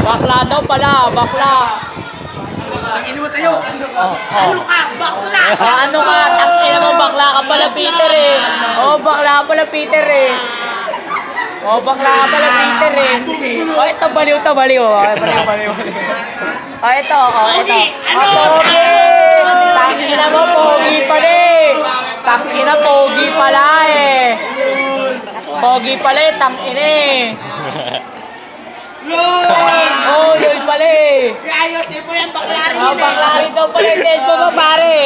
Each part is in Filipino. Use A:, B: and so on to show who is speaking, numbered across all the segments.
A: Bakla daw pala, bakla.
B: Tangin mo tayo.
A: Ano
B: ka? Bakla!
A: Ano ka? Takina mo, bakla ka pala, Peter eh. Bakla ka pala, Peter eh. Bakla ka pala, Peter eh. Ito, baliw to, baliw. Baliw. Ito. Pogi! Takina mo, pogi pala eh. Takina, pogi pala eh. Pogi pala eh, tangina eh. Yun pala eh.
B: Ayusin mo yan, bakla rin
A: Bakla rin daw pala yung cellphone mo, pare.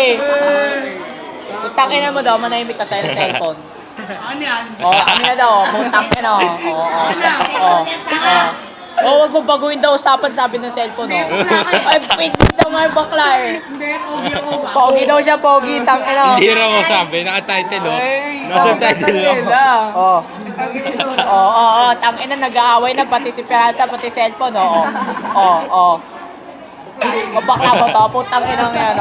A: Tangina mo daw, manahimik ka sa cellphone.
B: Ano yan?
A: Ano na daw, putang ina. Wag mo baguhin daw usapan, sabi ng cellphone, Ay, pwede daw nga yung bakla eh.
B: Hindi, pogi ako ba?
A: Pogi daw siya, pogi, tangina.
C: Hindi raw mo sabi, naka-title Nasa title
A: Tangina, nag-aaway na pati si Peralta, pati cellphone, bakla ba to? Putang ina yan,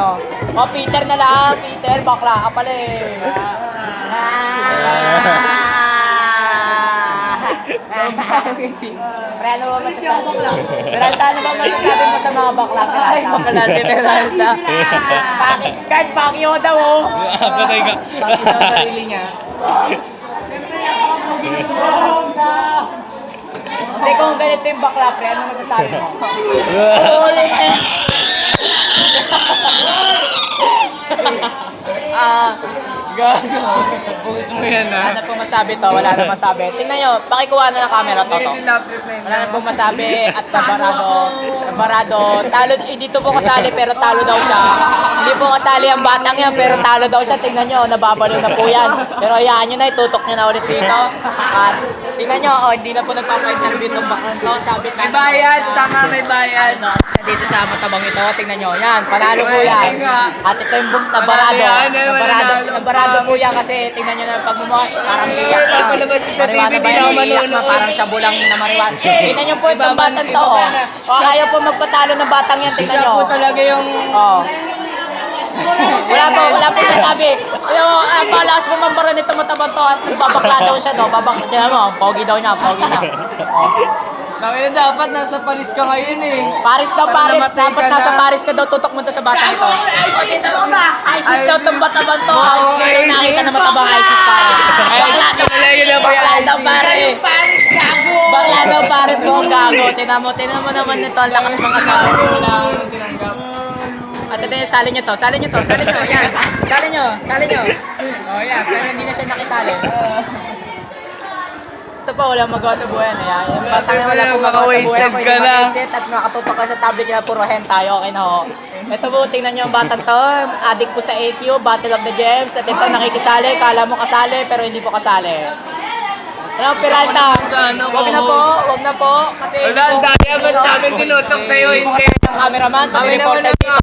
A: Peter na lang, Peter, bakla ka pala eh. Pre, ano ba masasabi? Peralta, ano ba masasabi mo sa mga bakla? Ay, bakla si Peralta. Kahit pakyo daw,
C: Patay ka.
A: Pakyo daw sarili niya. Hindi, kung ganito yung bakla, pre, ano masasabi mo? Gago.
B: Focus mo yan, ha?
A: Ano pong masabi to? Wala na masabi. Tingnan nyo, pakikuha na ng camera to. Wala na pong masabi at Tabarado. Talo, dito po kasali pero talo daw siya. Hindi po kasali ang batang yan pero talo daw siya. Tingnan nyo, nababaliw na po yan. Pero hayaan nyo na, itutok nyo na ulit dito. At tingnan nyo, hindi na po nagpapa-interview itong bakang to. Sabit na.
B: May bayad, tama, may bayad.
A: Dito sa matabang ito, tingnan nyo. Yan, panalo po yan. At ito yung Tabarado. Tabarado po yan kasi tingnan nyo na yung pagmumukha. Parang iyak na. Mariwana ba yan? Iyak na parang siya bulang na mariwana. Tingnan nyo po itong batang to. Ayaw po magpatalo ng batang yan. Tingnan nyo.
B: Siya po talaga yung...
A: Wala po nasabi. Palakas po mambara nito matabang to at babakla daw siya. Babakla. Tingnan mo, pogi daw niya. Pogi na.
B: Kami na dapat nasa Paris ka ngayon eh.
A: Paris daw, Paris.
B: Namatay
A: Dapat
B: ka
A: nasa
B: na.
A: Paris ka daw. Tutok mo to sa bata nito. ISIS daw itong matabang to. ISIS ngayon nakita na matabang ISIS pare. Bakla daw. Bakla daw pare. Bakla daw pare po. Gago. Tinan mo naman nito. Ang lakas mga sabi. At ito yung sali nyo to. Sali nyo. Yan. Sali nyo. Yan. Pero hindi na siya nakisali. Ito pa, walang magawa sa buhay na yan. Yung batang na wala pong magawa sa buhay. Ako hindi mag-exit at nakatutok ka sa tablet niya, puro hentai. Okay na ho. Ito po, tingnan nyo ang batang to. Addict po sa AQ, Battle of the Gems. At ito, nakikisali. Kala mo kasali, pero hindi po kasali. Ano, Peralta? Wag na po. Kasi
B: Wala, ang daya ba't sa amin tinutok sa'yo, hindi.
A: ang cameraman, pati reporter dito.